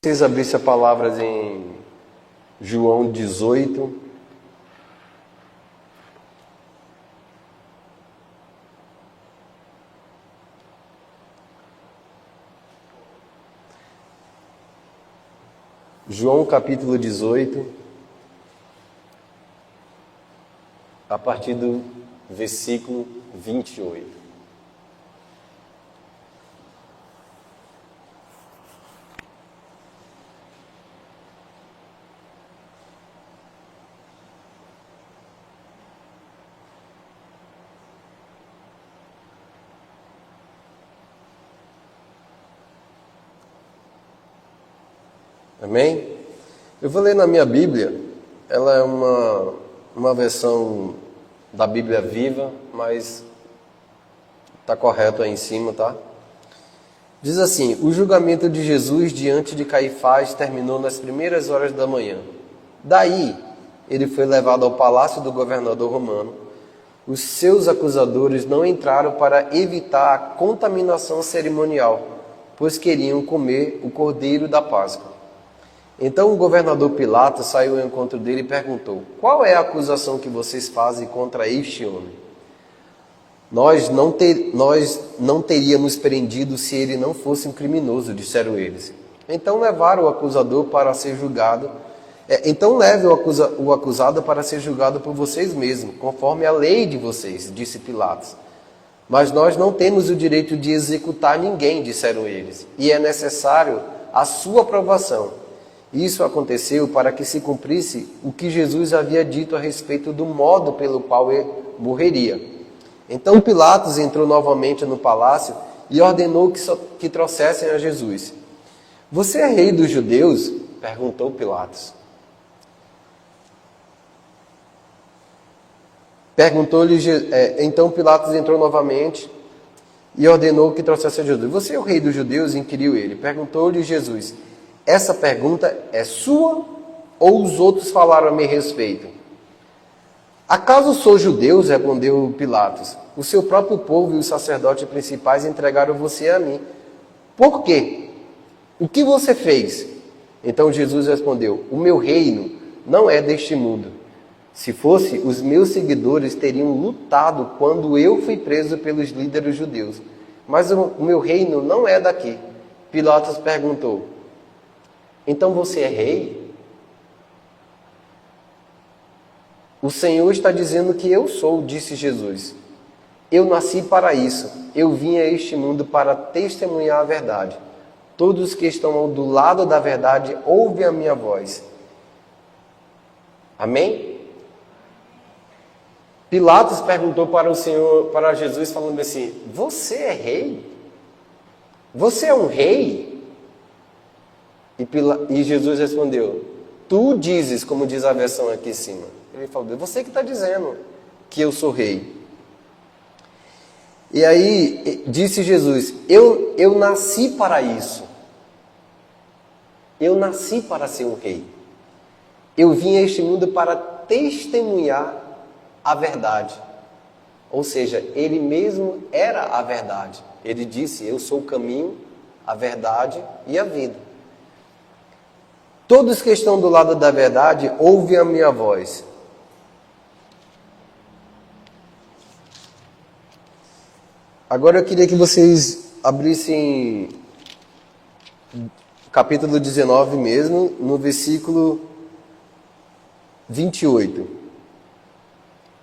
Vocês abrissem a palavra em João 18. João capítulo 18, a partir do versículo 28. Amém? Eu vou ler na minha Bíblia. Ela é uma versão da Bíblia Viva, mas está correto aí em cima, tá? Diz assim: o julgamento de Jesus diante de Caifás terminou nas primeiras horas da manhã. Daí, ele foi levado ao palácio do governador romano. Os seus acusadores não entraram para evitar a contaminação cerimonial, pois queriam comer o cordeiro da Páscoa. Então o governador Pilatos saiu ao encontro dele e perguntou: qual é a acusação que vocês fazem contra este homem? Nós não teríamos prendido se ele não fosse um criminoso, disseram eles. Então levaram o acusador para ser julgado. Então leve o acusado para ser julgado por vocês mesmos, conforme a lei de vocês, disse Pilatos. Mas nós não temos o direito de executar ninguém, disseram eles, e é necessário a sua aprovação. Isso aconteceu para que se cumprisse o que Jesus havia dito a respeito do modo pelo qual ele morreria. Então Pilatos entrou novamente no palácio e ordenou que trouxessem a Jesus. Você é rei dos judeus? Perguntou Pilatos. Então Pilatos entrou novamente e ordenou que trouxessem a Jesus. Você é o rei dos judeus? Inquiriu ele. Perguntou-lhe Jesus: essa pergunta é sua ou os outros falaram a meu respeito? Acaso sou judeu? Respondeu Pilatos. O seu próprio povo e os sacerdotes principais entregaram você a mim. Por quê? O que você fez? Então Jesus respondeu: o meu reino não é deste mundo. Se fosse, os meus seguidores teriam lutado quando eu fui preso pelos líderes judeus. Mas o meu reino não é daqui. Pilatos perguntou: então você é rei? O Senhor está dizendo que eu sou, disse Jesus. Eu nasci para isso. Eu vim a este mundo para testemunhar a verdade. Todos que estão do lado da verdade ouvem a minha voz. Amém? Pilatos perguntou para Jesus, falando assim: você é rei? Você é um rei? E Jesus respondeu: tu dizes, como diz a versão aqui em cima. Ele falou: você que está dizendo que eu sou rei. E aí disse Jesus: eu nasci para isso. Eu nasci para ser um rei. Eu vim a este mundo para testemunhar a verdade. Ou seja, ele mesmo era a verdade. Ele disse: eu sou o caminho, a verdade e a vida. Todos que estão do lado da verdade ouvem a minha voz. Agora eu queria que vocês abrissem capítulo 19 mesmo, no versículo 28.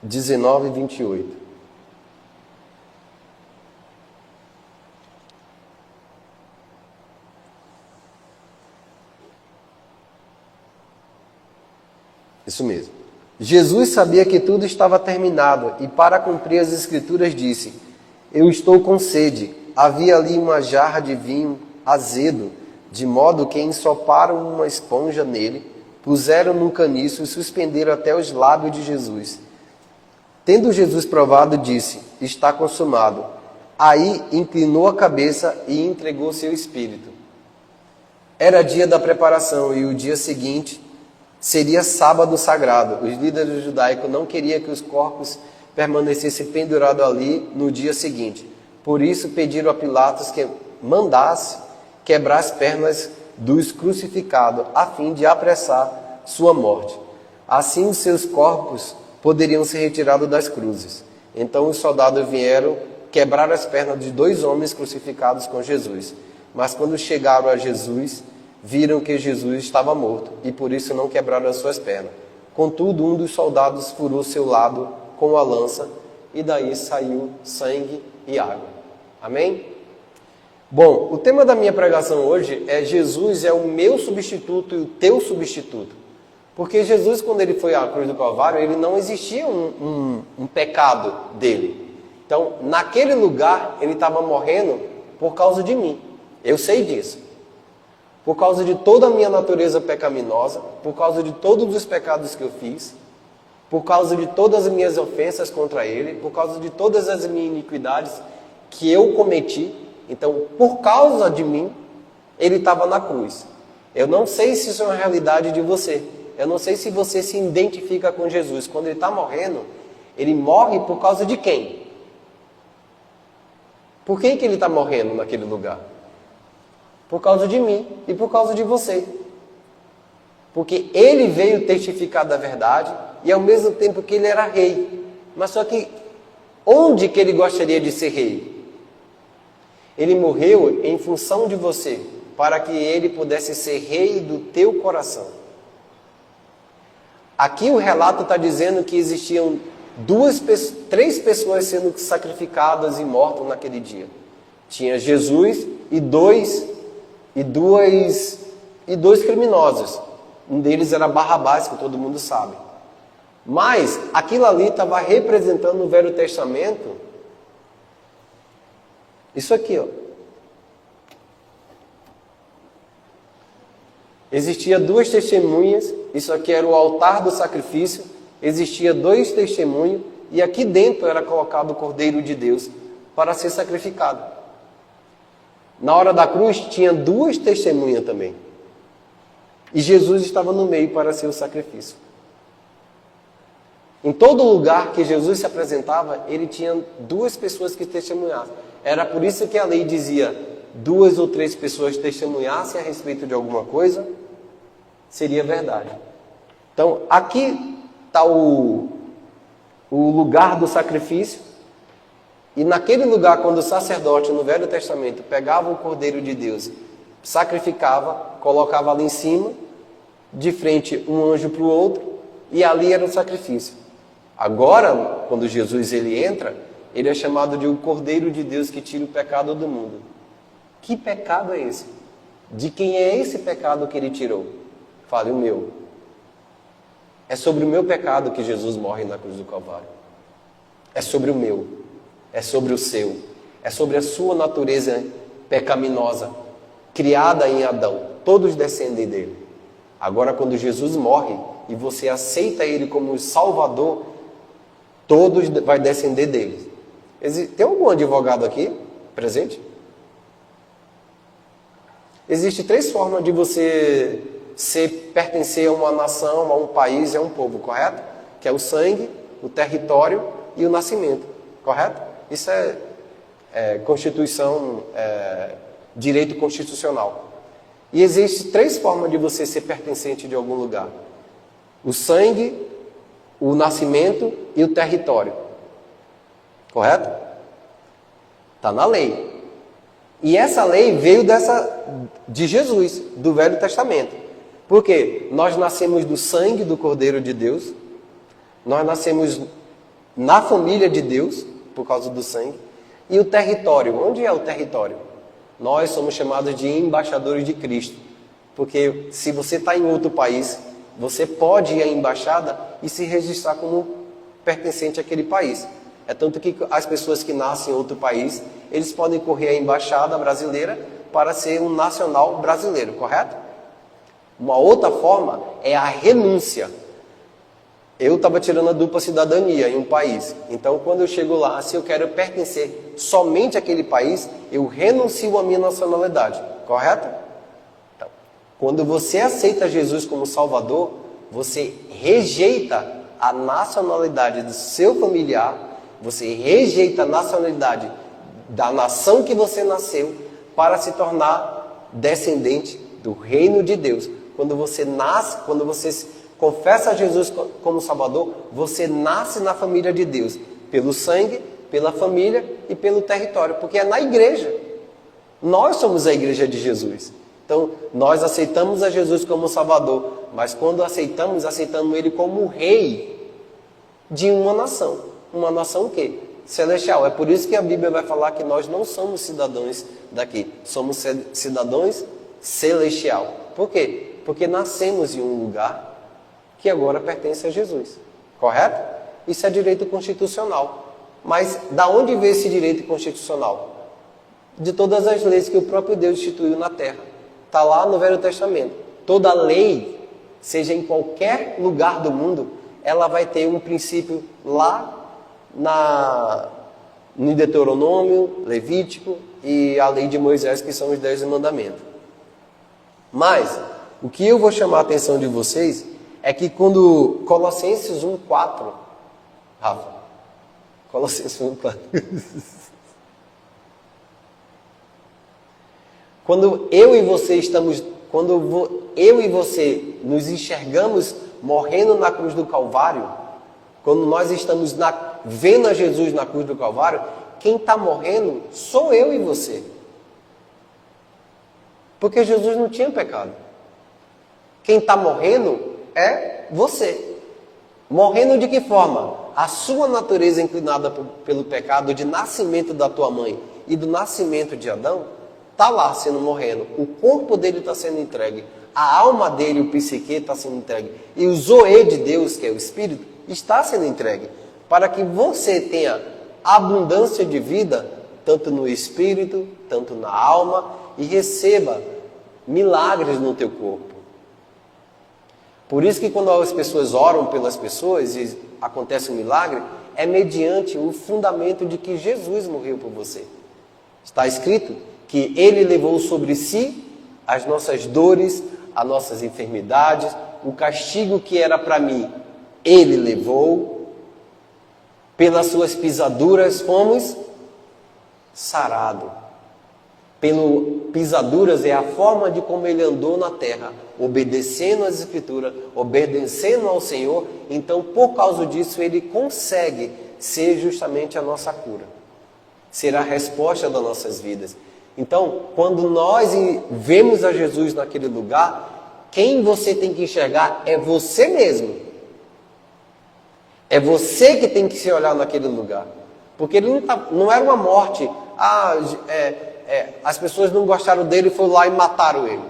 19 e 28. Isso mesmo. Jesus sabia que tudo estava terminado e, para cumprir as Escrituras, disse: eu estou com sede. Havia ali uma jarra de vinho azedo, de modo que ensoparam uma esponja nele, puseram num caniço e suspenderam até os lábios de Jesus. Tendo Jesus provado, disse: está consumado. Aí inclinou a cabeça e entregou seu espírito. Era dia da preparação e o dia seguinte seria sábado sagrado. Os líderes judaicos não queriam que os corpos permanecessem pendurados ali no dia seguinte. Por isso pediram a Pilatos que mandasse quebrar as pernas dos crucificados, a fim de apressar sua morte. Assim os seus corpos poderiam ser retirados das cruzes. Então os soldados vieram quebrar as pernas de 2 homens crucificados com Jesus. Mas quando chegaram a Jesus, viram que Jesus estava morto, e por isso não quebraram as suas pernas. Contudo, um dos soldados furou seu lado com a lança, e daí saiu sangue e água. Amém? Bom, o tema da minha pregação hoje é: Jesus é o meu substituto e o teu substituto. Porque Jesus, quando ele foi à cruz do Calvário, ele não existia um pecado dele. Então, naquele lugar, ele estava morrendo por causa de mim. Eu sei disso. Por causa de toda a minha natureza pecaminosa, por causa de todos os pecados que eu fiz, por causa de todas as minhas ofensas contra ele, por causa de todas as minhas iniquidades que eu cometi. Então, por causa de mim, ele estava na cruz. Eu não sei se isso é uma realidade de você. Eu não sei se você se identifica com Jesus. Quando ele está morrendo, ele morre por causa de quem? Por quem que ele está morrendo naquele lugar? Por causa de mim e por causa de você. Porque ele veio testificar da verdade e ao mesmo tempo que ele era rei. Mas só que onde que ele gostaria de ser rei? Ele morreu em função de você, para que ele pudesse ser rei do teu coração. Aqui o relato está dizendo que existiam 3 pessoas sendo sacrificadas e mortas naquele dia. Tinha Jesus e dois criminosos. Um deles era Barrabás, que todo mundo sabe. Mas aquilo ali estava representando no Velho Testamento isso aqui, ó. Existia 2 testemunhas, isso aqui era o altar do sacrifício, existia 2 testemunhos, e aqui dentro era colocado o Cordeiro de Deus para ser sacrificado. Na hora da cruz tinha 2 testemunhas também. E Jesus estava no meio para ser o sacrifício. Em todo lugar que Jesus se apresentava, ele tinha 2 pessoas que testemunhassem. Era por isso que a lei dizia: 2 ou 3 pessoas testemunhassem a respeito de alguma coisa, seria verdade. Então, aqui está o lugar do sacrifício. E naquele lugar, quando o sacerdote no Velho Testamento pegava o Cordeiro de Deus, sacrificava, colocava ali em cima, de frente um anjo para o outro, e ali era o sacrifício. Agora, quando Jesus ele entra, ele é chamado de o Cordeiro de Deus que tira o pecado do mundo. Que pecado é esse? De quem é esse pecado que ele tirou? Fale: o meu. É sobre o meu pecado que Jesus morre na cruz do Calvário. É sobre o meu. É sobre o seu. É sobre a sua natureza pecaminosa, criada em Adão. Todos descendem dele. Agora, quando Jesus morre e você aceita ele como Salvador, todos vai descender dele. Tem algum advogado aqui presente? Existem 3 formas de você pertencer a uma nação, a um país e a um povo, correto? Que é o sangue, o território e o nascimento, correto? Isso é Constituição, direito constitucional. E existem 3 formas de você ser pertencente de algum lugar: o sangue, o nascimento e o território. Correto? Está na lei. E essa lei veio de Jesus, do Velho Testamento. Por quê? Nós nascemos do sangue do Cordeiro de Deus. Nós nascemos na família de Deus, por causa do sangue. E o território. Onde é o território? Nós somos chamados de embaixadores de Cristo. Porque se você está em outro país, você pode ir à embaixada e se registrar como pertencente àquele país. É tanto que as pessoas que nascem em outro país, eles podem correr à embaixada brasileira para ser um nacional brasileiro, correto? Uma outra forma é a renúncia. Eu estava tirando a dupla cidadania em um país. Então, quando eu chego lá, se eu quero pertencer somente àquele país, eu renuncio à minha nacionalidade, correto? Então, quando você aceita Jesus como Salvador, você rejeita a nacionalidade do seu familiar, você rejeita a nacionalidade da nação que você nasceu para se tornar descendente do reino de Deus. Quando você nasce, quando você confessa a Jesus como Salvador, você nasce na família de Deus, pelo sangue, pela família e pelo território, porque é na igreja. Nós somos a igreja de Jesus. Então, nós aceitamos a Jesus como Salvador, mas quando aceitamos Ele como Rei de uma nação. Uma nação o quê? Celestial. É por isso que a Bíblia vai falar que nós não somos cidadãos daqui, somos cidadãos celestial. Por quê? Porque nascemos em um lugar que agora pertence a Jesus. Correto? Isso é direito constitucional. Mas da onde veio esse direito constitucional? De todas as leis que o próprio Deus instituiu na terra. Está lá no Velho Testamento. Toda lei, seja em qualquer lugar do mundo, ela vai ter um princípio lá no Deuteronômio, Levítico e a lei de Moisés, que são os 10 mandamentos. Mas, o que eu vou chamar a atenção de vocês é que quando Colossenses 1,4, Rafa, Colossenses 1,4, quando eu e você nos enxergamos morrendo na cruz do Calvário, quando nós estamos vendo a Jesus na cruz do Calvário, quem está morrendo sou eu e você. Porque Jesus não tinha pecado. Quem está morrendo é você. Morrendo de que forma? A sua natureza inclinada pelo pecado de nascimento da tua mãe e do nascimento de Adão, está lá sendo morrendo. O corpo dele está sendo entregue. A alma dele, o psique, está sendo entregue. E o Zoe de Deus, que é o Espírito, está sendo entregue. Para que você tenha abundância de vida, tanto no Espírito, tanto na alma, e receba milagres no teu corpo. Por isso que quando as pessoas oram pelas pessoas e acontece um milagre, é mediante o fundamento de que Jesus morreu por você. Está escrito que Ele levou sobre si as nossas dores, as nossas enfermidades, o castigo que era para mim, Ele levou, pelas suas pisaduras fomos sarados. Pisaduras é a forma de como Ele andou na terra, obedecendo às Escrituras, obedecendo ao Senhor. Então, por causa disso, Ele consegue ser justamente a nossa cura, ser a resposta das nossas vidas. Então, quando nós vemos a Jesus naquele lugar, quem você tem que enxergar é você mesmo. É você que tem que se olhar naquele lugar. Porque ele não era uma morte. As pessoas não gostaram dele e foram lá e mataram ele.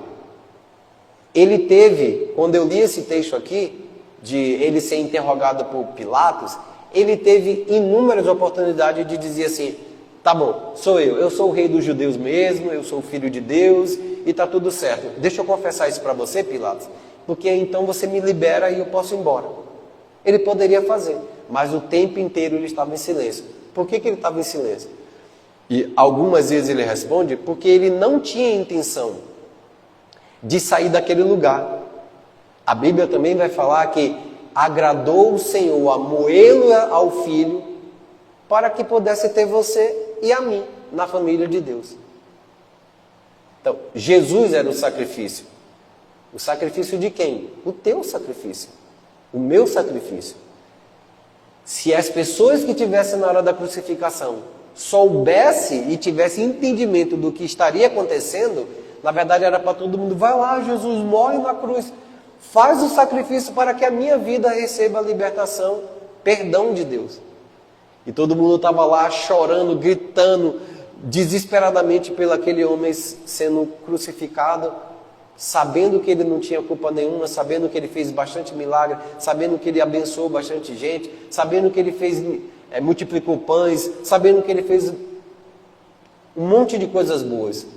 Ele teve, quando eu li esse texto aqui, de ele ser interrogado por Pilatos, ele teve inúmeras oportunidades de dizer assim: tá bom, sou eu sou o rei dos judeus mesmo, eu sou o filho de Deus e está tudo certo. Deixa eu confessar isso para você, Pilatos, porque então você me libera e eu posso ir embora. Ele poderia fazer, mas o tempo inteiro ele estava em silêncio. Por que ele estava em silêncio? E algumas vezes ele responde porque ele não tinha intenção de sair daquele lugar. A Bíblia também vai falar que agradou o Senhor a moê-lo ao Filho para que pudesse ter você e a mim na família de Deus. Então, Jesus era o sacrifício. O sacrifício de quem? O teu sacrifício. O meu sacrifício. Se as pessoas que estivessem na hora da crucificação soubessem e tivessem entendimento do que estaria acontecendo, na verdade era para todo mundo: vai lá, Jesus morre na cruz, faz o sacrifício para que a minha vida receba a libertação, perdão de Deus. E todo mundo estava lá chorando, gritando desesperadamente pelo aquele homem sendo crucificado, sabendo que ele não tinha culpa nenhuma, sabendo que ele fez bastante milagre, sabendo que ele abençoou bastante gente, sabendo que ele multiplicou pães, sabendo que ele fez um monte de coisas boas.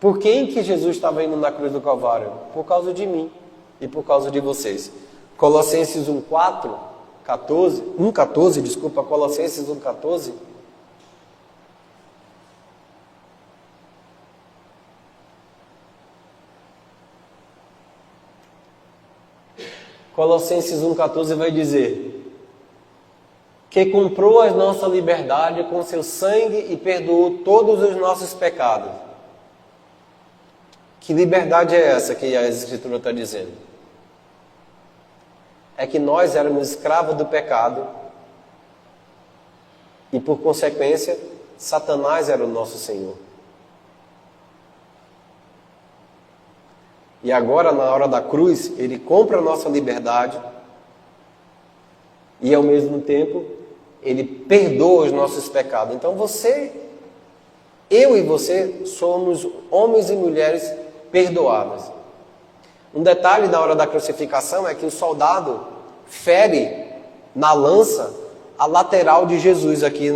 Por quem que Jesus estava indo na cruz do Calvário? Por causa de mim e por causa de vocês. Colossenses 1,14, desculpa, Colossenses 1,14. Colossenses 1,14 vai dizer que comprou a nossa liberdade com seu sangue e perdoou todos os nossos pecados. Que liberdade é essa que a Escritura está dizendo? É que nós éramos escravos do pecado e, por consequência, Satanás era o nosso Senhor. E agora, na hora da cruz, Ele compra a nossa liberdade e, ao mesmo tempo, Ele perdoa os nossos pecados. Então eu e você somos homens e mulheres perdoados. Um detalhe da hora da crucificação é que o soldado fere na lança a lateral de Jesus aqui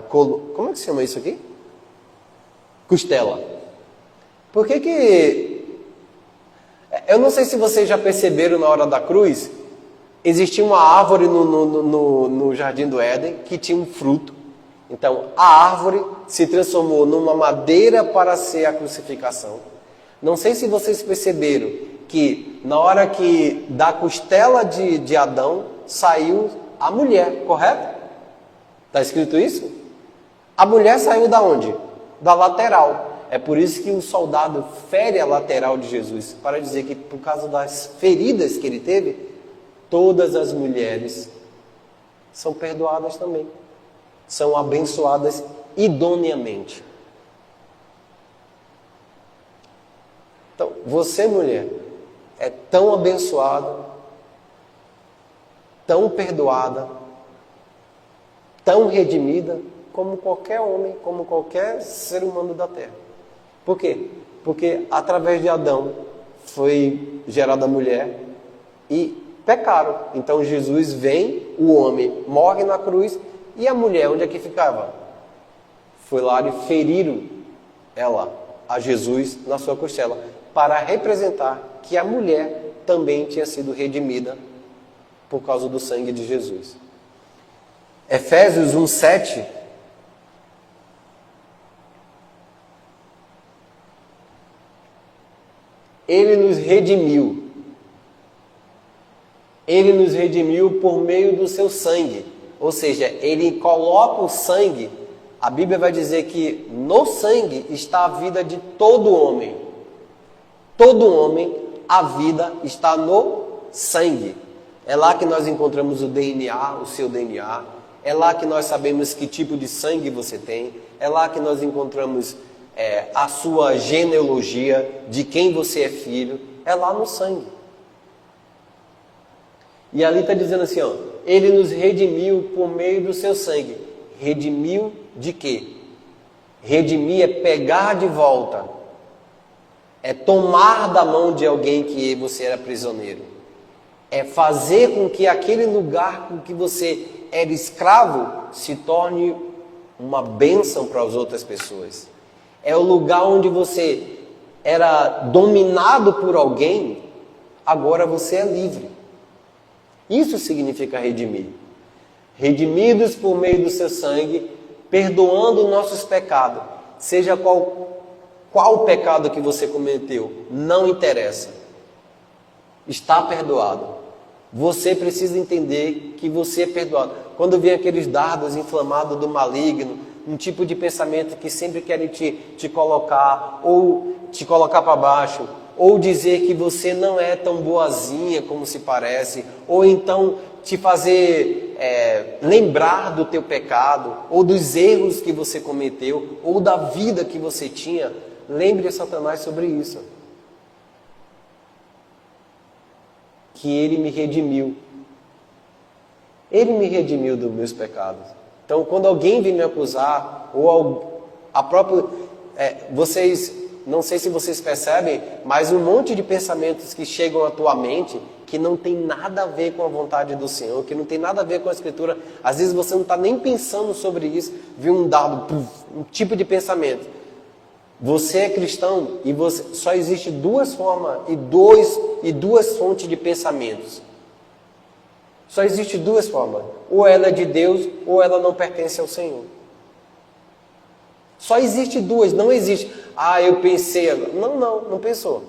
como é que se chama isso aqui? Costela. Por que eu não sei se vocês já perceberam na hora da cruz, existia uma árvore no Jardim do Éden que tinha um fruto. Então, a árvore se transformou numa madeira para ser a crucificação. Não sei se vocês perceberam que na hora que da costela de Adão saiu a mulher, correto? Está escrito isso? A mulher saiu da onde? Da lateral. É por isso que o soldado fere a lateral de Jesus, para dizer que por causa das feridas que ele teve, todas as mulheres são perdoadas também. São abençoadas idoneamente. Então, você, mulher, é tão abençoada, tão perdoada, tão redimida, como qualquer homem, como qualquer ser humano da terra. Por quê? Porque através de Adão foi gerada a mulher e pecaram. Então Jesus vem, o homem morre na cruz e a mulher, onde é que ficava? Foi lá e feriram ela, a Jesus, na sua costela, para representar que a mulher também tinha sido redimida por causa do sangue de Jesus. Efésios 1:7 Ele nos redimiu. Ele nos redimiu por meio do seu sangue. Ou seja, Ele coloca o sangue. A Bíblia vai dizer que no sangue está a vida de todo homem. Todo homem, a vida está no sangue. É lá que nós encontramos o DNA, o seu DNA. É lá que nós sabemos que tipo de sangue você tem. É lá que nós encontramos a sua genealogia, de quem você é filho. É lá no sangue. E ali está dizendo assim, Ele nos redimiu por meio do seu sangue. Redimiu de quê? Redimir é pegar de volta. É tomar da mão de alguém que você era prisioneiro. É fazer com que aquele lugar com que você era escravo se torne uma bênção para as outras pessoas. É o lugar onde você era dominado por alguém, agora você é livre. Isso significa redimir. Redimidos por meio do seu sangue, perdoando nossos pecados. Seja qual o pecado que você cometeu, não interessa. Está perdoado. Você precisa entender que você é perdoado. Quando vem aqueles dardos inflamados do maligno, um tipo de pensamento que sempre querem te colocar, ou te colocar para baixo, ou dizer que você não é tão boazinha como se parece, ou então te fazer lembrar do teu pecado, ou dos erros que você cometeu, ou da vida que você tinha. Lembre Satanás sobre isso. Que ele me redimiu. Ele me redimiu dos meus pecados. Então, quando alguém vem me acusar, ou vocês, não sei se vocês percebem, mas um monte de pensamentos que chegam à tua mente, que não tem nada a ver com a vontade do Senhor, que não tem nada a ver com a Escritura. Às vezes você não está nem pensando sobre isso, viu um tipo de pensamento. Você é cristão e só existe duas formas e duas fontes de pensamentos. Só existe duas formas. Ou ela é de Deus, ou ela não pertence ao Senhor. Só existe duas, não existe. Eu pensei agora. Não pensou.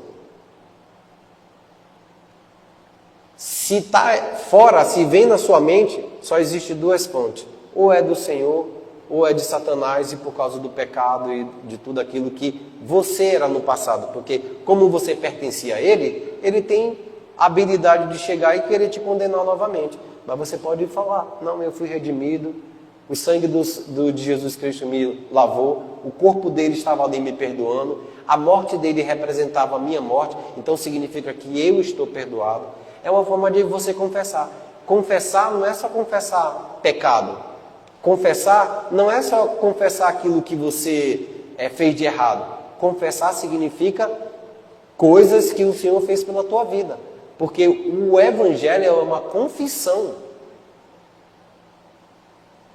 Se está fora, se vem na sua mente, só existe duas fontes. Ou é do Senhor, ou é de Satanás e por causa do pecado e de tudo aquilo que você era no passado. Porque como você pertencia a ele, ele tem a habilidade de chegar e querer te condenar novamente. Mas você pode falar, não, eu fui redimido, o sangue de Jesus Cristo me lavou, o corpo dele estava ali me perdoando, a morte dele representava a minha morte, então significa que eu estou perdoado. É uma forma de você confessar. Confessar não é só confessar pecado. Confessar não é só confessar aquilo que você fez de errado. Confessar significa coisas que o Senhor fez pela tua vida. Porque o Evangelho é uma confissão.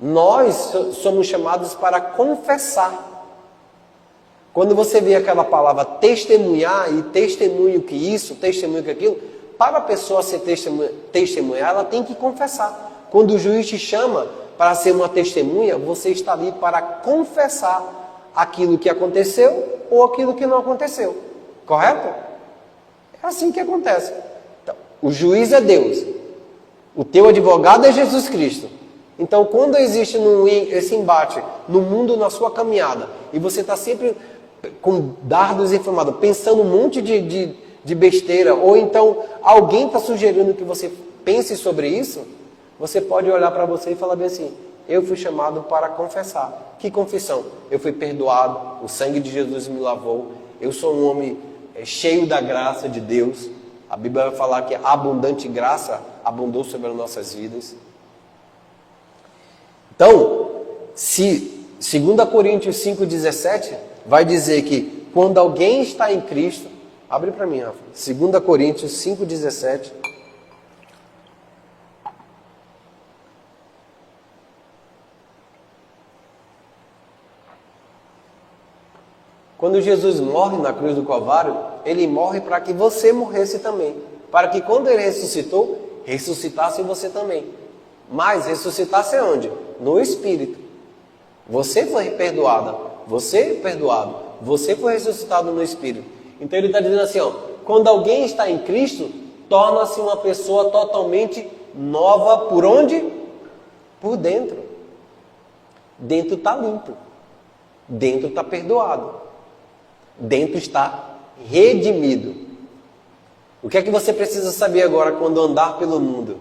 Nós somos chamados para confessar. Quando você vê aquela palavra testemunhar, e testemunho que isso, testemunho que aquilo, para a pessoa ser testemunhar, ela tem que confessar. Quando o juiz te chama para ser uma testemunha, você está ali para confessar aquilo que aconteceu ou aquilo que não aconteceu. Correto? É assim que acontece. Então, o juiz é Deus. O teu advogado é Jesus Cristo. Então, quando existe esse embate no mundo, na sua caminhada, e você está sempre com dardos inflamados, pensando um monte de besteira, ou então alguém está sugerindo que você pense sobre isso, você pode olhar para você e falar bem assim, eu fui chamado para confessar. Que confissão? Eu fui perdoado, o sangue de Jesus me lavou, eu sou um homem cheio da graça de Deus. A Bíblia vai falar que a abundante graça abundou sobre as nossas vidas. Então, se 2 Coríntios 5,17 vai dizer que quando alguém está em Cristo, abre para mim, Rafa, 2 Coríntios 5,17. Quando Jesus morre na cruz do Calvário, ele morre para que você morresse também. Para que quando ele ressuscitou, ressuscitasse você também. Mas ressuscitasse onde? No Espírito. Você foi perdoada, você perdoado, você foi ressuscitado no Espírito. Então ele está dizendo assim, ó, quando alguém está em Cristo, torna-se uma pessoa totalmente nova por onde? Por dentro. Dentro está limpo. Dentro está perdoado. Dentro está redimido. O que é que você precisa saber agora quando andar pelo mundo?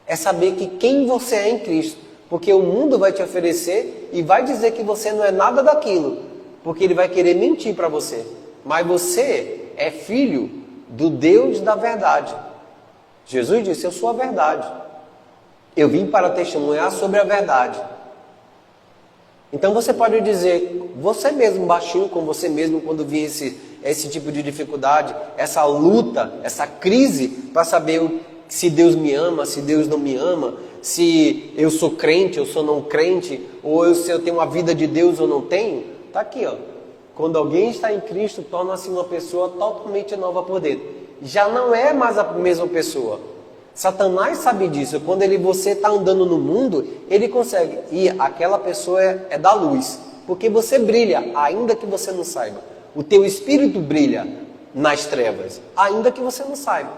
É saber que quem você é em Cristo. Porque o mundo vai te oferecer e vai dizer que você não é nada daquilo. Porque ele vai querer mentir para você. Mas você é filho do Deus da verdade. Jesus disse, eu sou a verdade. Eu vim para testemunhar sobre a verdade. Então você pode dizer, você mesmo, baixinho com você mesmo, quando vir esse tipo de dificuldade, essa luta, essa crise, para saber se Deus me ama, se Deus não me ama, se eu sou crente, eu sou não crente, ou se eu tenho uma vida de Deus ou não tenho, está aqui, ó. Quando alguém está em Cristo, torna-se uma pessoa totalmente nova por dentro. Já não é mais a mesma pessoa. Satanás sabe disso. Quando você está andando no mundo, ele consegue. E aquela pessoa é da luz. Porque você brilha, ainda que você não saiba. O teu espírito brilha nas trevas, ainda que você não saiba.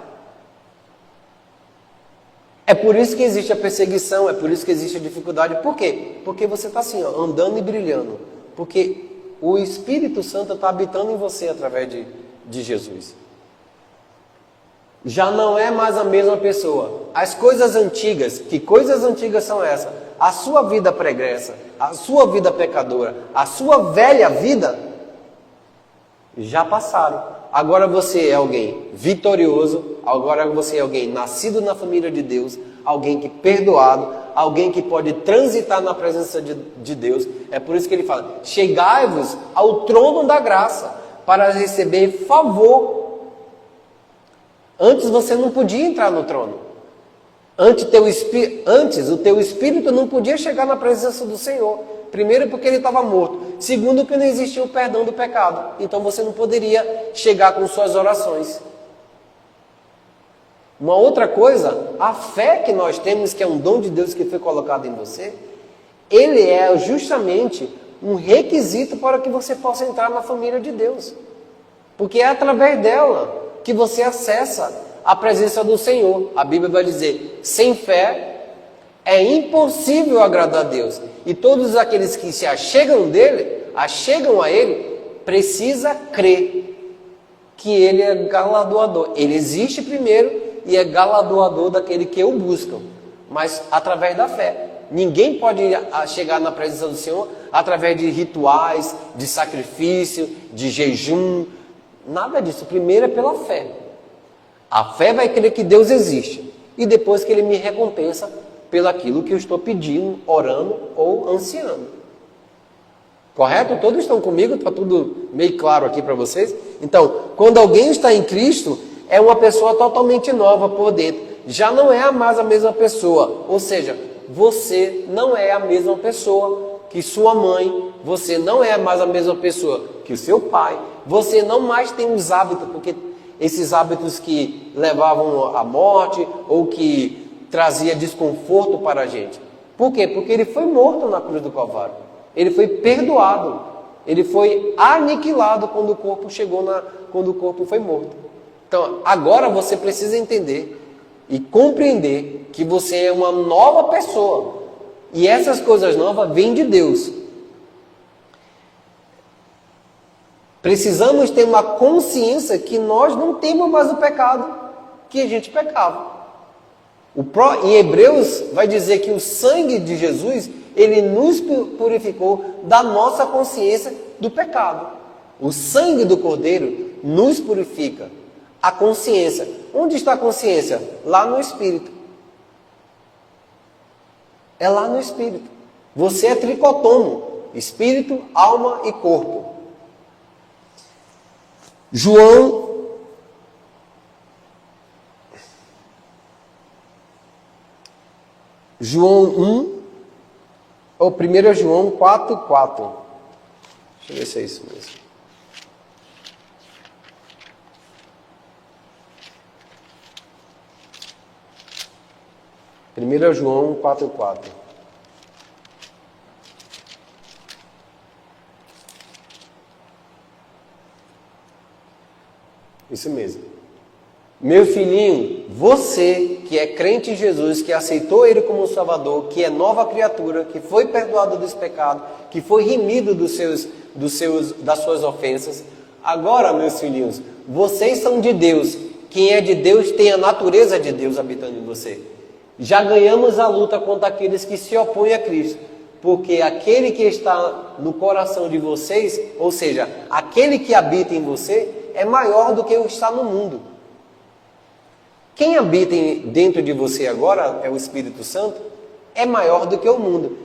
É por isso que existe a perseguição, é por isso que existe a dificuldade. Por quê? Porque você está assim, ó, andando e brilhando. Porque o Espírito Santo está habitando em você através de Jesus. Já não é mais a mesma pessoa. As coisas antigas, que coisas antigas são essas? A sua vida pregressa, a sua vida pecadora, a sua velha vida, já passaram. Agora você é alguém vitorioso, agora você é alguém nascido na família de Deus, alguém que perdoado, alguém que pode transitar na presença de Deus. É por isso que ele fala, chegai-vos ao trono da graça, para receber favor. Antes você não podia entrar no trono. Antes o teu espírito não podia chegar na presença do Senhor. Primeiro porque ele estava morto. Segundo que não existia o perdão do pecado. Então você não poderia chegar com suas orações. Uma outra coisa, a fé que nós temos, que é um dom de Deus que foi colocado em você, ele é justamente um requisito para que você possa entrar na família de Deus. Porque é através dela que você acessa a presença do Senhor. A Bíblia vai dizer, sem fé É impossível agradar a Deus. E todos aqueles que se achegam a Ele, precisa crer que Ele é galardoador. Ele existe primeiro e é galardoador daquele que o buscam, mas através da fé. Ninguém pode chegar na presença do Senhor através de rituais, de sacrifício, de jejum, nada disso. Primeiro é pela fé. A fé vai crer que Deus existe e depois que Ele me recompensa pelo aquilo que eu estou pedindo, orando ou ansiando. Correto? Todos estão comigo? Está tudo meio claro aqui para vocês? Então, quando alguém está em Cristo, é uma pessoa totalmente nova por dentro. Já não é mais a mesma pessoa. Ou seja, você não é a mesma pessoa que sua mãe. Você não é mais a mesma pessoa que o seu pai. Você não mais tem os hábitos, porque esses hábitos que levavam à morte ou que trazia desconforto para a gente. Por quê? Porque ele foi morto na cruz do Calvário. Ele foi perdoado. Ele foi aniquilado quando o corpo quando o corpo foi morto. Então, agora você precisa entender e compreender que você é uma nova pessoa. E essas coisas novas vêm de Deus. Precisamos ter uma consciência que nós não temos mais o pecado que a gente pecava. Em Hebreus vai dizer que o sangue de Jesus, ele nos purificou da nossa consciência do pecado. O sangue do Cordeiro nos purifica a consciência. Onde está a consciência? Lá no Espírito. É lá no Espírito. Você é tricotomo, Espírito, alma e corpo. João 1, ou 1 João 4:4. Deixa eu ver se é isso mesmo. Primeiro João 4:4. Isso mesmo. Meu filhinho, você que é crente em Jesus, que aceitou Ele como Salvador, que é nova criatura, que foi perdoado dos pecados, que foi remido das suas ofensas, agora, meus filhinhos, vocês são de Deus. Quem é de Deus tem a natureza de Deus habitando em você. Já ganhamos a luta contra aqueles que se opõem a Cristo, porque aquele que está no coração de vocês, ou seja, aquele que habita em você, é maior do que o que está no mundo. Quem habita dentro de você agora, é o Espírito Santo, é maior do que o mundo.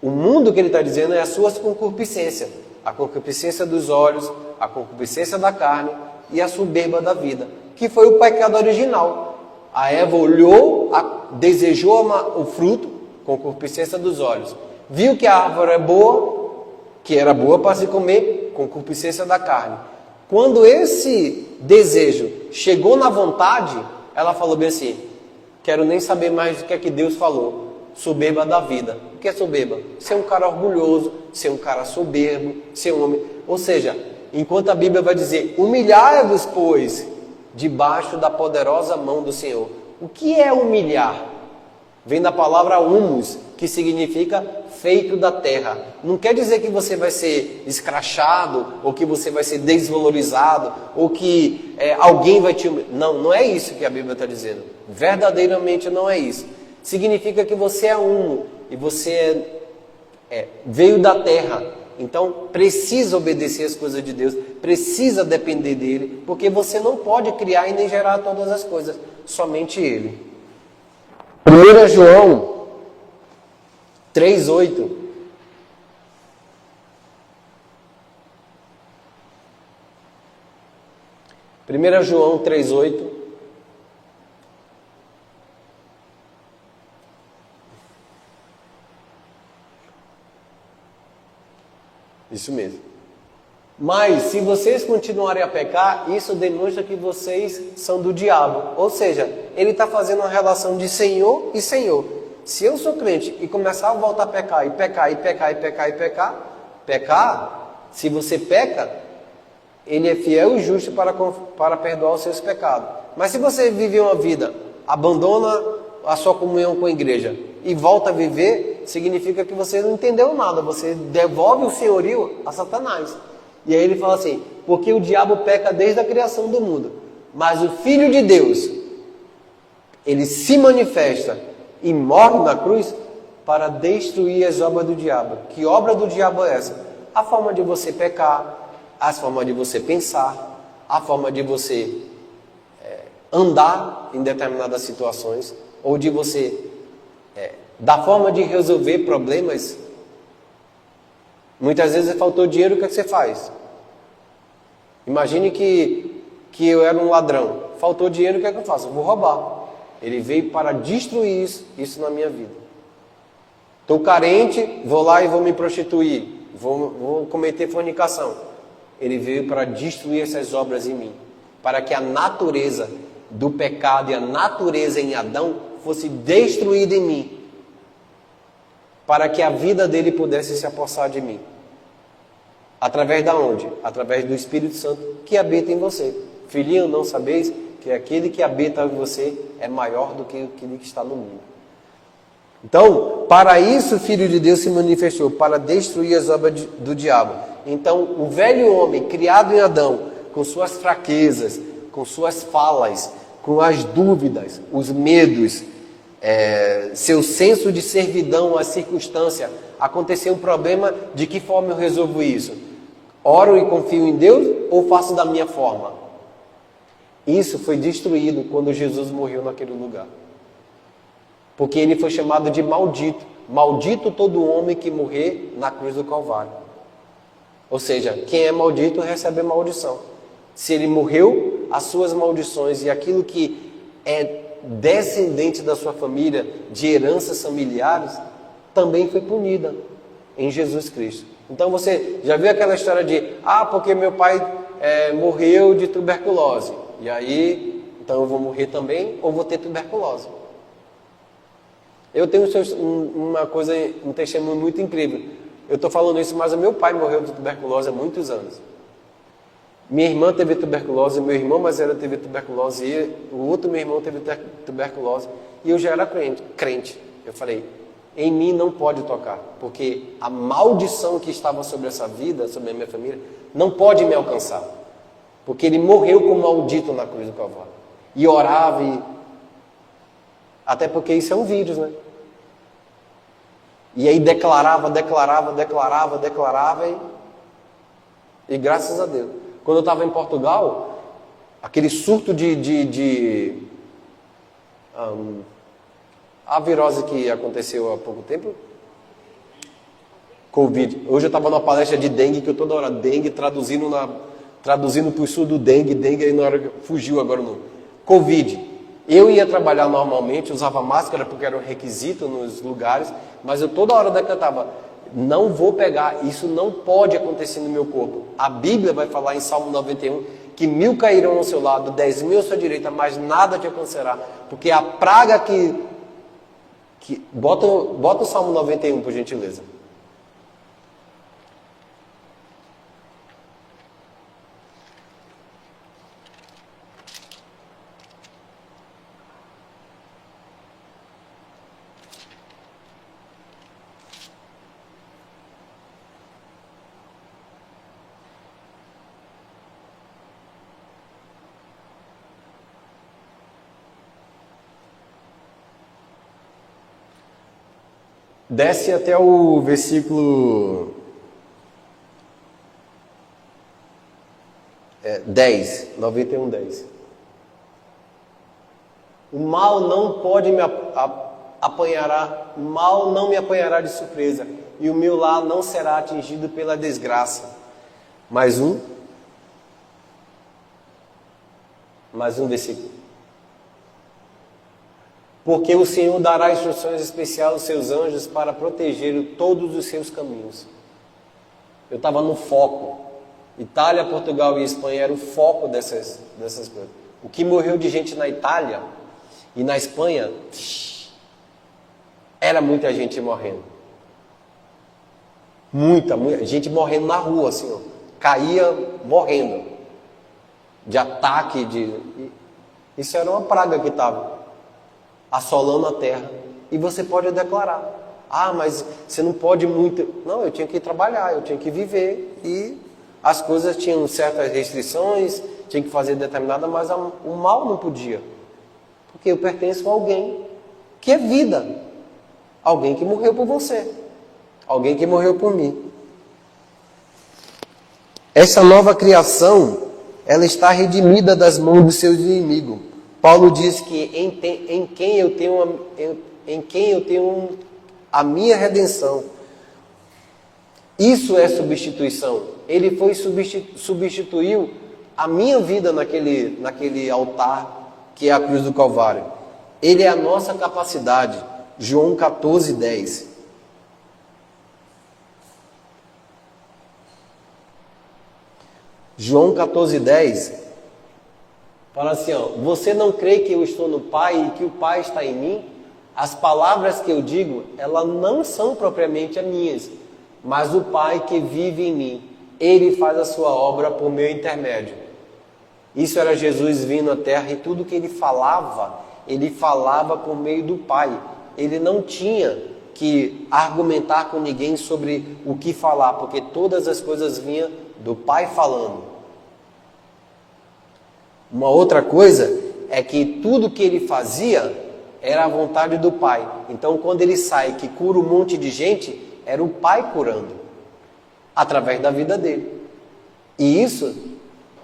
O mundo que ele está dizendo é as suas concupiscências. A concupiscência dos olhos, a concupiscência da carne e a soberba da vida, que foi o pecado original. A Eva olhou, desejou o fruto, concupiscência dos olhos. Viu que a árvore é boa, que era boa para se comer, concupiscência da carne. Quando esse desejo chegou na vontade, ela falou bem assim: quero nem saber mais do que é que Deus falou. Soberba da vida. O que é soberba? Ser um cara orgulhoso, ser um cara soberbo, ser um homem. Ou seja, enquanto a Bíblia vai dizer: humilhai-vos, pois, debaixo da poderosa mão do Senhor. O que é humilhar? Vem da palavra humus, que significa feito da terra. Não quer dizer que você vai ser escrachado, ou que você vai ser desvalorizado, ou que alguém vai te humilhar. Não, não é isso que a Bíblia está dizendo. Verdadeiramente não é isso. Significa que você é humo, e você veio da terra. Então precisa obedecer as coisas de Deus, precisa depender dele, porque você não pode criar e nem gerar todas as coisas, somente ele. 1 João 3:8. Primeira João 3:8. Isso mesmo. Mas se vocês continuarem a pecar, isso demonstra que vocês são do diabo. Ou seja, ele está fazendo uma relação de Senhor e Senhor. Se eu sou crente e começar a voltar a pecar, se você peca, ele é fiel e justo para perdoar os seus pecados. Mas se você vive uma vida, abandona a sua comunhão com a igreja e volta a viver, significa que você não entendeu nada, você devolve o senhorio a Satanás. E aí ele fala assim, porque o diabo peca desde a criação do mundo, mas o Filho de Deus, ele se manifesta e morre na cruz para destruir as obras do diabo. Que obra do diabo é essa? A forma de você pecar, a forma de você pensar, a forma de você andar em determinadas situações, ou de você, da forma de resolver problemas. Muitas vezes faltou dinheiro, o que é que você faz? Imagine que eu era um ladrão, faltou dinheiro, o que é que eu faço? Eu vou roubar. Ele veio para destruir isso na minha vida. Estou carente, vou lá e vou me prostituir, vou cometer fornicação. Ele veio para destruir essas obras em mim, para que a natureza do pecado e a natureza em Adão fosse destruída em mim, para que a vida dele pudesse se apossar de mim. Através da onde? Através do Espírito Santo que habita em você. Filhinho, não sabeis que aquele que habita em você é maior do que aquele que está no mundo. Então, para isso o Filho de Deus se manifestou, para destruir as obras do diabo. Então, o velho homem, criado em Adão, com suas fraquezas, com suas falas, com as dúvidas, os medos, seu senso de servidão às circunstâncias, aconteceu um problema, de que forma eu resolvo isso? Oro e confio em Deus ou faço da minha forma? Isso foi destruído quando Jesus morreu naquele lugar. Porque ele foi chamado de maldito. Maldito todo homem que morrer na cruz do Calvário. Ou seja, quem é maldito recebe maldição. Se ele morreu, as suas maldições e aquilo que é descendente da sua família, de heranças familiares, também foi punida em Jesus Cristo. Então você já viu aquela história de, porque meu pai morreu de tuberculose, e aí, então eu vou morrer também, ou vou ter tuberculose. Eu tenho um testemunho muito incrível. Eu estou falando isso, mas o meu pai morreu de tuberculose há muitos anos. Minha irmã teve tuberculose, meu irmão mais velho teve tuberculose, e o outro meu irmão teve tuberculose, e eu já era crente. Eu falei, em mim não pode tocar, porque a maldição que estava sobre essa vida, sobre a minha família, não pode me alcançar. Porque ele morreu como maldito na cruz do Calvário. E orava, até porque isso é um vírus, né? E aí declarava, e graças a Deus. Quando eu estava em Portugal, aquele surto a virose que aconteceu há pouco tempo, Covid. Hoje eu estava numa palestra de dengue, que eu toda hora dengue, traduzindo para o sul do dengue, aí na hora que fugiu agora o nome. Covid. Eu ia trabalhar normalmente, usava máscara porque era um requisito nos lugares, mas eu toda hora decantava, não vou pegar, isso não pode acontecer no meu corpo. A Bíblia vai falar em Salmo 91, que 1000 cairão ao seu lado, 10.000 à sua direita, mas nada te acontecerá. Porque a praga bota o Salmo 91, por gentileza. Desce até o versículo 10, 91, 10. O mal não pode me apanhará, o mal não me apanhará de surpresa, e o meu lar não será atingido pela desgraça. Mais um versículo. Porque o Senhor dará instruções especiais aos seus anjos para proteger todos os seus caminhos. Eu estava no foco. Itália, Portugal e Espanha era o foco dessas coisas. O que morreu de gente na Itália e na Espanha, era muita gente morrendo. Muita gente morrendo na rua, assim, ó. Caía morrendo. De ataque, isso era uma praga que estava assolando a terra. e você pode declarar. Ah, mas você não pode muito. Não, eu tinha que trabalhar, eu tinha que viver e as coisas tinham certas restrições, tinha que fazer determinada, mas o mal não podia. Porque eu pertenço a alguém que é vida. Alguém que morreu por você. Alguém que morreu por mim. Essa nova criação, ela está redimida das mãos dos seus inimigos. Paulo diz que em quem eu tenho a minha redenção. Isso é substituição. Ele foi substituiu a minha vida naquele altar que é a cruz do Calvário. Ele é a nossa capacidade. João 14:10. João 14:10 fala assim, ó, você não crê que eu estou no Pai e que o Pai está em mim? As palavras que eu digo, elas não são propriamente as minhas, mas o Pai que vive em mim, Ele faz a sua obra por meu intermédio. Isso era Jesus vindo à terra e tudo que Ele falava por meio do Pai. Ele não tinha que argumentar com ninguém sobre o que falar, porque todas as coisas vinham do Pai falando. Uma outra coisa é que tudo que Ele fazia era a vontade do Pai. Então, quando Ele sai, que cura um monte de gente, era o Pai curando, através da vida dele. E isso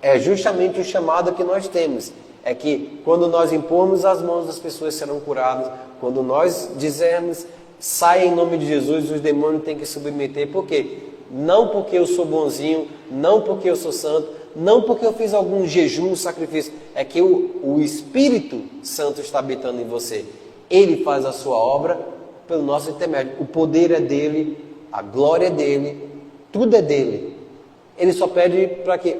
é justamente o chamado que nós temos. É que quando nós impormos as mãos, as pessoas serão curadas. Quando nós dizermos, sai em nome de Jesus, os demônios têm que submeter. Por quê? Não porque eu sou bonzinho, não porque eu sou santo, não porque eu fiz algum jejum, sacrifício. É que o Espírito Santo está habitando em você. Ele faz a sua obra pelo nosso intermédio. O poder é dele, a glória é dele, tudo é dele. Ele só pede para que,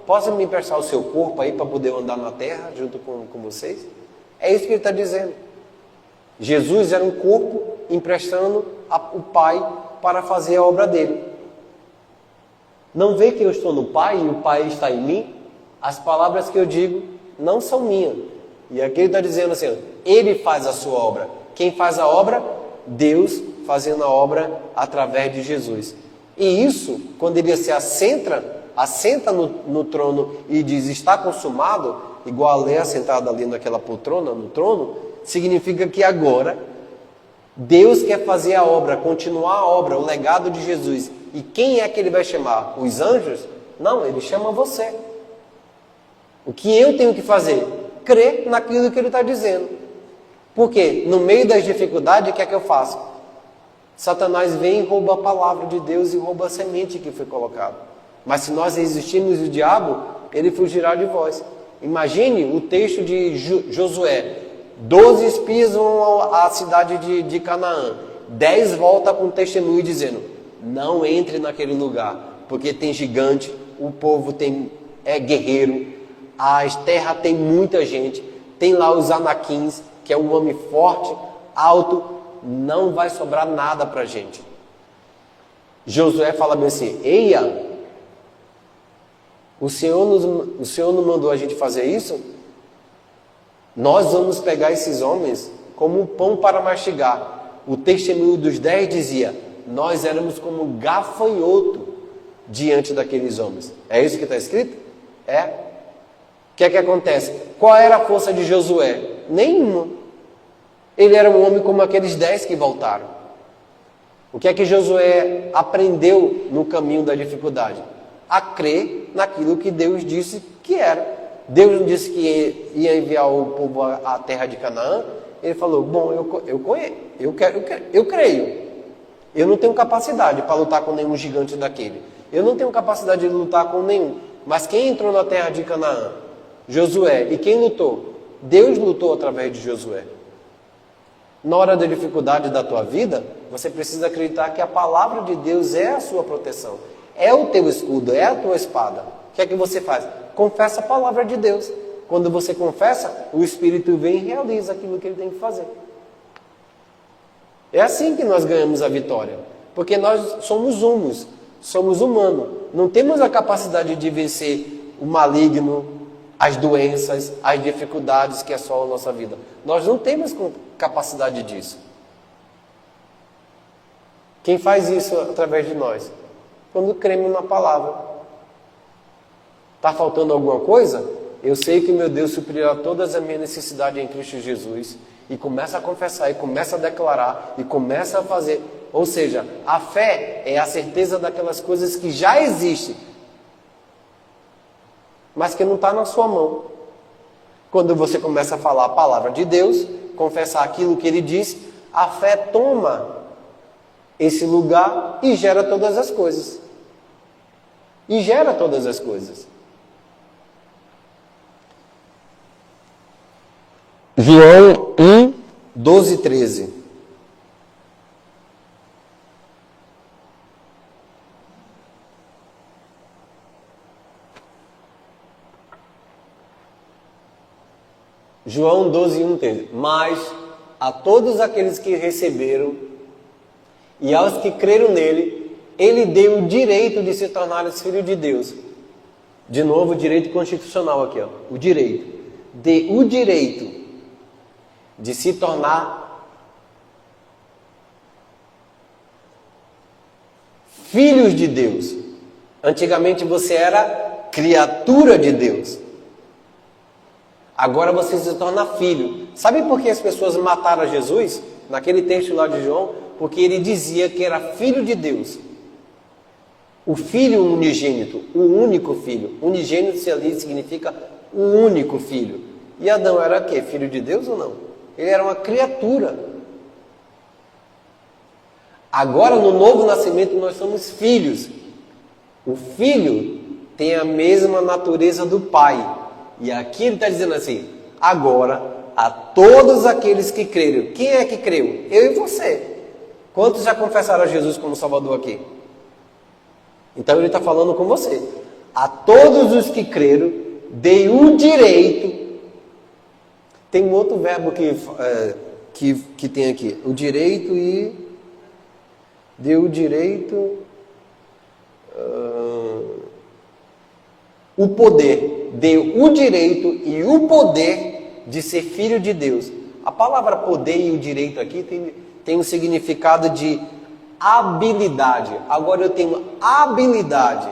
possa me emprestar o seu corpo aí para poder andar na terra junto com vocês? É isso que ele está dizendo. Jesus era um corpo emprestando o Pai para fazer a obra dele. Não vê que eu estou no Pai e o Pai está em mim? As palavras que eu digo não são minhas. E aqui ele está dizendo assim, Ele faz a sua obra. Quem faz a obra? Deus fazendo a obra através de Jesus. E isso, quando ele se assenta no trono e diz, está consumado, igual a Léa sentada ali naquela poltrona, no trono, significa que agora Deus quer fazer a obra, continuar a obra, o legado de Jesus. E quem é que ele vai chamar? Os anjos? Não, ele chama você. O que eu tenho que fazer? Crer naquilo que ele está dizendo. Porque no meio das dificuldades, o que é que eu faço? Satanás vem e rouba a palavra de Deus e rouba a semente que foi colocada. Mas se nós resistirmos o diabo, ele fugirá de vós. Imagine o texto de Josué. 12 espias vão à cidade de Canaã. 10 voltam com testemunho dizendo, não entre naquele lugar, porque tem gigante, o povo é guerreiro, a terra tem muita gente, tem lá os anaquins, que é um homem forte, alto, não vai sobrar nada para a gente. Josué fala bem assim, eia, o Senhor não mandou a gente fazer isso? Nós vamos pegar esses homens como um pão para mastigar. O testemunho dos 10 dizia, nós éramos como um gafanhoto diante daqueles homens. É isso que está escrito? É. O que é que acontece? Qual era a força de Josué? Nenhuma. Ele era um homem como aqueles 10 que voltaram. O que é que Josué aprendeu no caminho da dificuldade? A crer naquilo que Deus disse que era. Deus não disse que ia enviar o povo à terra de Canaã. Ele falou, bom, eu creio. Eu não tenho capacidade para lutar com nenhum gigante daquele. Eu não tenho capacidade de lutar com nenhum. Mas quem entrou na terra de Canaã? Josué. E quem lutou? Deus lutou através de Josué. Na hora da dificuldade da tua vida, você precisa acreditar que a palavra de Deus é a sua proteção. É o teu escudo, é a tua espada. O que é que você faz? Confessa a palavra de Deus. Quando você confessa, o Espírito vem e realiza aquilo que ele tem que fazer. É assim que nós ganhamos a vitória. Porque nós somos humanos. Não temos a capacidade de vencer o maligno, as doenças, as dificuldades que assolam a nossa vida. Nós não temos capacidade disso. Quem faz isso através de nós? Quando cremos na palavra. Está faltando alguma coisa? Eu sei que meu Deus suprirá todas as minhas necessidades em Cristo Jesus. E começa a confessar, e começa a declarar, e começa a fazer. Ou seja, a fé é a certeza daquelas coisas que já existem, mas que não está na sua mão. Quando você começa a falar a palavra de Deus, confessar aquilo que Ele diz, a fé toma esse lugar e gera todas as coisas. E gera todas as coisas. João 1, 12 e 13. João 12, 1, 13. Mas a todos aqueles que receberam e aos que creram nele, ele deu o direito de se tornarem filhos de Deus. De novo, o direito constitucional aqui, ó. O direito. Deu o direito de se tornar filhos de Deus. Antigamente você era criatura de Deus. Agora você se torna filho. Sabe por que as pessoas mataram Jesus? Naquele texto lá de João, porque ele dizia que era filho de Deus. O filho unigênito, o único filho. Unigênito ali significa o único filho. E Adão era o quê? Filho de Deus ou não? Ele era uma criatura. Agora, no novo nascimento, nós somos filhos. O filho tem a mesma natureza do pai. E aqui ele está dizendo assim, agora, a todos aqueles que creram. Quem é que creu? Eu e você. Quantos já confessaram a Jesus como Salvador aqui? Então ele está falando com você. A todos os que creram, dei o direito. Tem um outro verbo que tem aqui. O direito e... Deu o direito... o poder. Deu o direito e o poder de ser filho de Deus. A palavra poder e o direito aqui tem um significado de habilidade. Agora eu tenho habilidade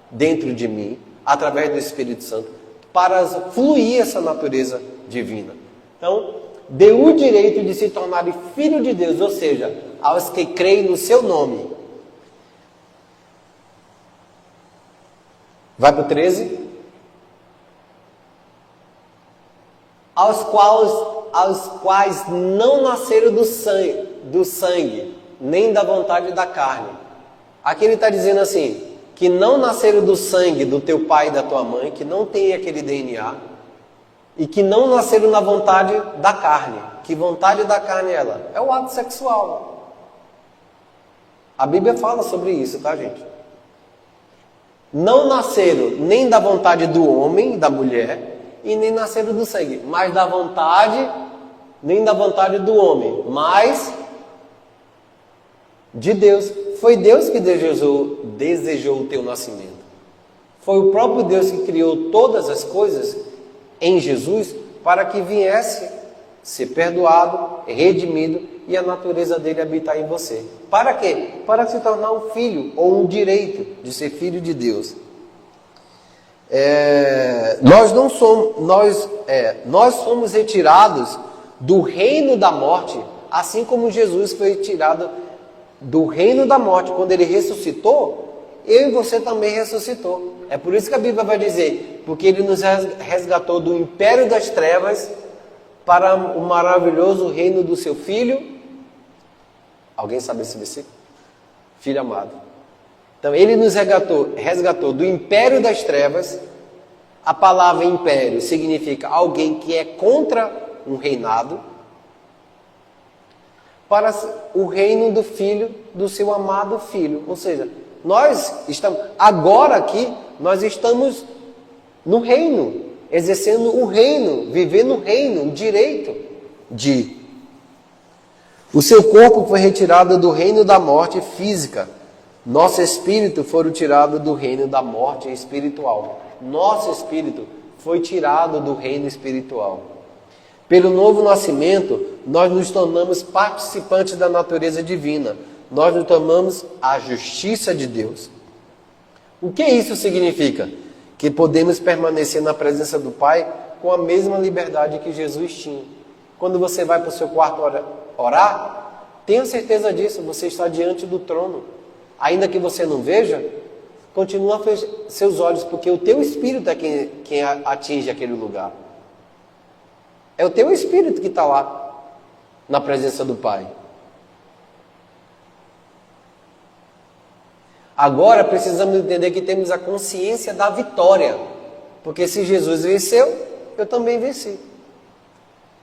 dentro de mim, através do Espírito Santo, para fluir essa natureza divina. Então, deu o direito de se tornar filho de Deus, ou seja, aos que creem no seu nome. Vai para o 13. Aos quais não nasceram do sangue, nem da vontade da carne. Aqui ele está dizendo assim, que não nasceram do sangue do teu pai e da tua mãe, que não tem aquele DNA, e que não nasceram na vontade da carne. Que vontade da carne é ela? É o ato sexual. A Bíblia fala sobre isso, tá, gente? Não nasceram nem da vontade do homem, da mulher, e nem nasceram do sangue, mas da vontade, nem da vontade do homem, mas de Deus. Foi Deus que desejou o teu nascimento. Foi o próprio Deus que criou todas as coisas em Jesus para que viesse ser perdoado, redimido e a natureza dele habitar em você. Para quê? Para se tornar um filho ou um direito de ser filho de Deus. Nós fomos retirados do reino da morte, assim como Jesus foi tirado do reino da morte. Quando ele ressuscitou, eu e você também ressuscitou. É por isso que a Bíblia vai dizer, porque ele nos resgatou do império das trevas para o maravilhoso reino do seu Filho. Alguém sabe esse versículo? Filho amado. Então ele nos resgatou do império das trevas. A palavra império significa alguém que é contra um reinado, para o reino do Filho, do seu amado Filho. Ou seja, nós estamos, agora aqui, nós estamos no reino, exercendo o reino, vivendo o reino, o direito de... O seu corpo foi retirado do reino da morte física. Nosso espírito foi tirado do reino da morte espiritual. Nosso espírito foi tirado do reino espiritual. Pelo novo nascimento, nós nos tornamos participantes da natureza divina. nós nos tornamos a justiça de Deus. O que isso significa? Que podemos permanecer na presença do Pai com a mesma liberdade que Jesus tinha. Quando você vai para o seu quarto orar, tenha certeza disso, você está diante do trono. Ainda que você não veja, continua a fechar seus olhos, porque o teu espírito é quem atinge aquele lugar. É o teu espírito que está lá, na presença do Pai. Agora precisamos entender que temos a consciência da vitória. Porque se Jesus venceu, eu também venci.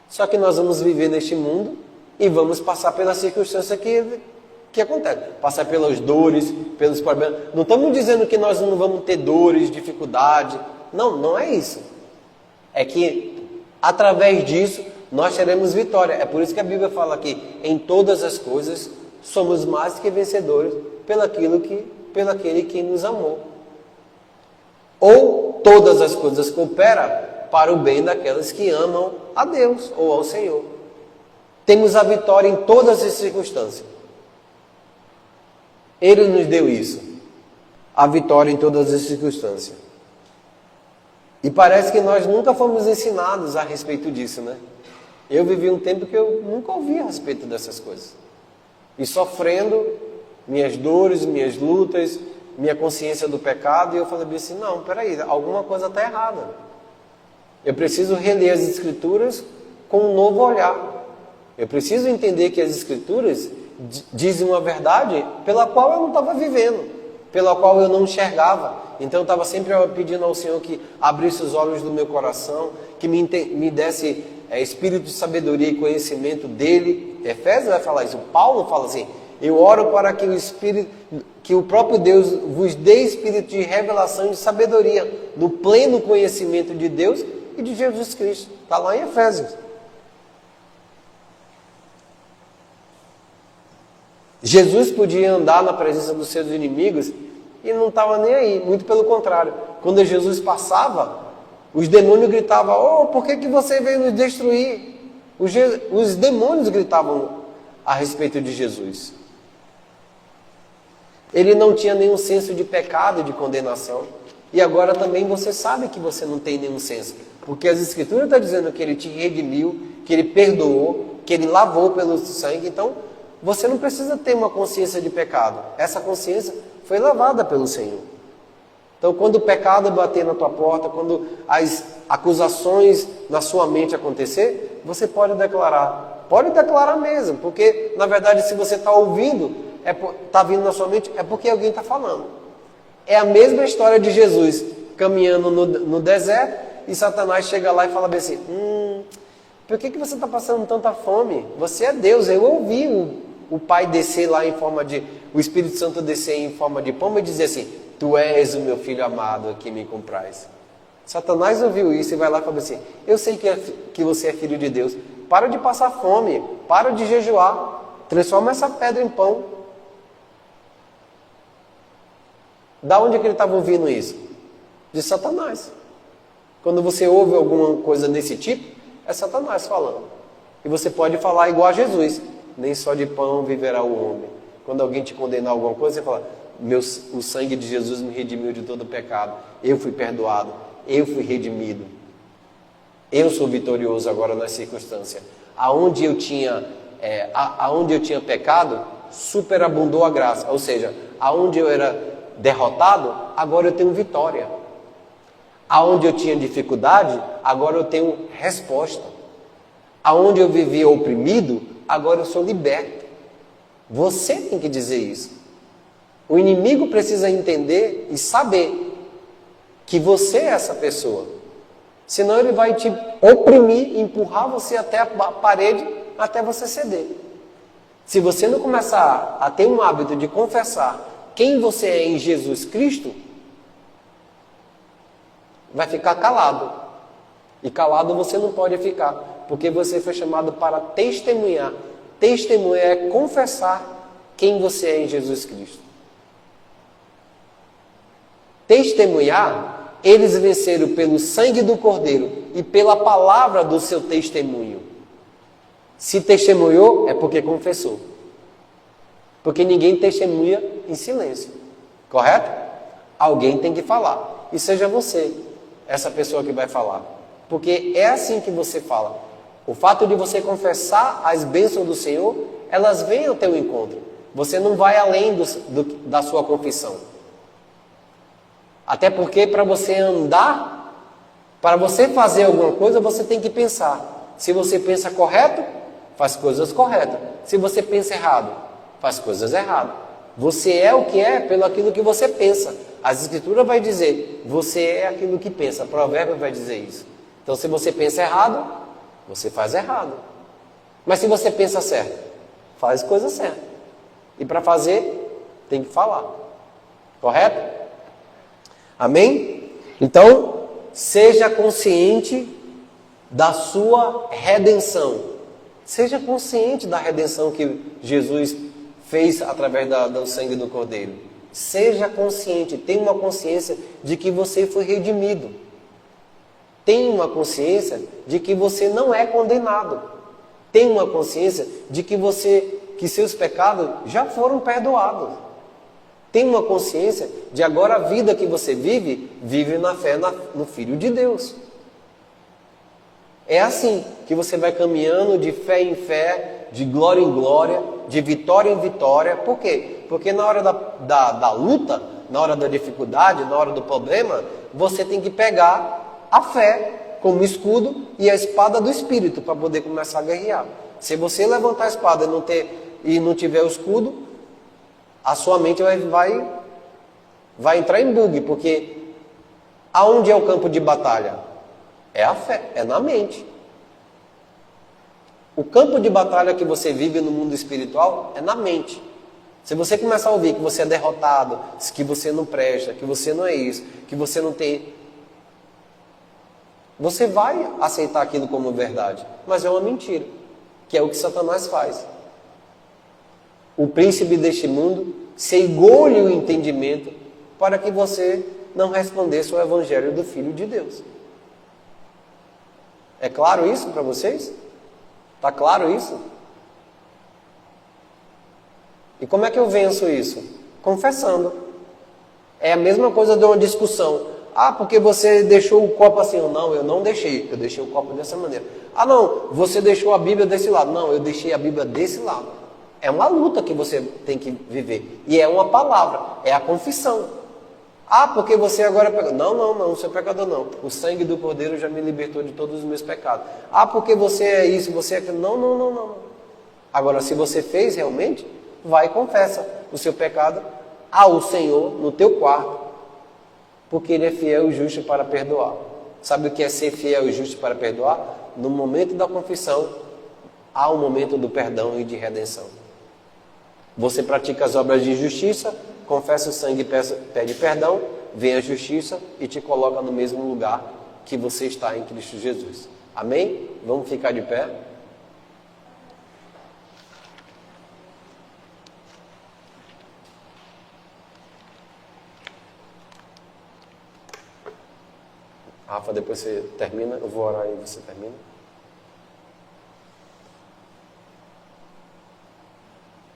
Só que nós vamos viver neste mundo e vamos passar pela circunstância que acontece. Passar pelas dores, pelos problemas. Não estamos dizendo que nós não vamos ter dores, dificuldade. Não, não é isso. É que através disso nós teremos vitória. É por isso que a Bíblia fala que em todas as coisas somos mais que vencedores pelo aquele que nos amou. Ou todas as coisas cooperam para o bem daquelas que amam a Deus ou ao Senhor. Temos a vitória em todas as circunstâncias. Ele nos deu isso. A vitória em todas as circunstâncias. E parece que nós nunca fomos ensinados a respeito disso, né? Eu vivi um tempo que eu nunca ouvi a respeito dessas coisas. E sofrendo minhas dores, minhas lutas, minha consciência do pecado, e eu falei assim, não, peraí, alguma coisa está errada. Eu preciso reler as Escrituras com um novo olhar. Eu preciso entender que as Escrituras dizem uma verdade pela qual eu não estava vivendo, pela qual eu não enxergava. Então eu estava sempre pedindo ao Senhor que abrisse os olhos do meu coração, que me desse espírito de sabedoria e conhecimento dele. Efésios vai falar isso. Paulo fala assim, eu oro para que o próprio Deus vos dê espírito de revelação e de sabedoria, no pleno conhecimento de Deus e de Jesus Cristo. Está lá em Efésios. Jesus podia andar na presença dos seus inimigos e não estava nem aí, muito pelo contrário. Quando Jesus passava, os demônios gritavam, oh, por que você veio nos destruir? Os demônios gritavam a respeito de Jesus. Ele não tinha nenhum senso de pecado e de condenação. E agora também você sabe que você não tem nenhum senso. Porque as Escrituras estão dizendo que Ele te redimiu, que Ele perdoou, que Ele lavou pelo sangue. Então, você não precisa ter uma consciência de pecado. Essa consciência foi lavada pelo Senhor. Então, quando o pecado bater na tua porta, quando as acusações na sua mente acontecer, você pode declarar. Pode declarar mesmo, porque, na verdade, se você está ouvindo, está vindo na sua mente, é porque alguém está falando. É a mesma história de Jesus caminhando no deserto e Satanás chega lá e fala bem assim, por que você está passando tanta fome? Você é Deus. Eu ouvi o Pai descer lá em forma de... O Espírito Santo descer em forma de pomba e dizer assim, tu és o meu filho amado a quem me comprais. Satanás ouviu isso e vai lá e fala assim, eu sei que você é filho de Deus. Para de passar fome, para de jejuar, transforma essa pedra em pão. Da onde que ele estava ouvindo isso? De Satanás. Quando você ouve alguma coisa desse tipo, é Satanás falando. E você pode falar igual a Jesus, nem só de pão viverá o homem. Quando alguém te condenar alguma coisa, você fala, o sangue de Jesus me redimiu de todo pecado. Eu fui perdoado, eu fui redimido. Eu sou vitorioso agora nas circunstâncias. Aonde eu tinha pecado, superabundou a graça. Ou seja, aonde eu era derrotado, agora eu tenho vitória. Aonde eu tinha dificuldade, agora eu tenho resposta. Aonde eu vivia oprimido, agora eu sou liberto. Você tem que dizer isso. O inimigo precisa entender e saber que você é essa pessoa. Senão ele vai te oprimir, empurrar você até a parede, até você ceder. Se você não começar a ter um hábito de confessar quem você é em Jesus Cristo, vai ficar calado. E calado você não pode ficar, porque você foi chamado para testemunhar. Testemunhar é confessar quem você é em Jesus Cristo. Testemunhar, eles venceram pelo sangue do Cordeiro e pela palavra do seu testemunho. Se testemunhou, é porque confessou. Porque ninguém testemunha em silêncio. Correto? Alguém tem que falar. E seja você essa pessoa que vai falar. Porque é assim que você fala. O fato de você confessar as bênçãos do Senhor, elas vêm ao teu encontro. Você não vai além da sua confissão. Até porque para você andar, para você fazer alguma coisa, você tem que pensar. Se você pensa correto, faz coisas corretas. Se você pensa errado, faz coisas erradas. Você é o que é pelo aquilo que você pensa. As Escrituras vai dizer, você é aquilo que pensa. Provérbio vai dizer isso. Então, se você pensa errado, você faz errado. Mas se você pensa certo, faz coisa certa. E para fazer, tem que falar. Correto? Amém? Então, seja consciente da sua redenção. Seja consciente da redenção que Jesus fez através do sangue do Cordeiro. Seja consciente, tenha uma consciência de que você foi redimido. Tenha uma consciência de que você não é condenado. Tenha uma consciência de que seus pecados já foram perdoados. Tenha uma consciência de agora a vida que você vive na fé no Filho de Deus. É assim que você vai caminhando de fé em fé, de glória em glória, de vitória em vitória. Por quê? Porque na hora da luta, na hora da dificuldade, na hora do problema, você tem que pegar a fé como escudo e a espada do Espírito para poder começar a guerrear. Se você levantar a espada e não tiver o escudo, a sua mente vai entrar em bug, porque aonde é o campo de batalha? É a fé, é na mente. O campo de batalha que você vive no mundo espiritual é na mente. Se você começar a ouvir que você é derrotado, que você não presta, que você não é isso, que você não tem... Você vai aceitar aquilo como verdade, mas é uma mentira, que é o que Satanás faz. O príncipe deste mundo cegou-lhe o entendimento para que você não respondesse ao evangelho do Filho de Deus. É claro isso para vocês? Está claro isso? E como é que eu venço isso? Confessando. É a mesma coisa de uma discussão. Ah, porque você deixou o copo assim. Não, eu não deixei. Eu deixei o copo dessa maneira. Ah, não, você deixou a Bíblia desse lado. Não, eu deixei a Bíblia desse lado. É uma luta que você tem que viver. E é uma palavra. É a confissão. Ah, porque você agora é pecador. Não, você é pecador não. O sangue do Cordeiro já me libertou de todos os meus pecados. Ah, porque você é isso, você é aquilo. Não. Agora, se você fez realmente, vai e confessa o seu pecado ao Senhor no teu quarto, porque Ele é fiel e justo para perdoar. Sabe o que é ser fiel e justo para perdoar? No momento da confissão, há um momento do perdão e de redenção. Você pratica as obras de justiça, confessa o sangue e pede perdão, vem a justiça e te coloca no mesmo lugar que você está em Cristo Jesus. Amém? Vamos ficar de pé? Rafa, depois você termina, eu vou orar e você termina.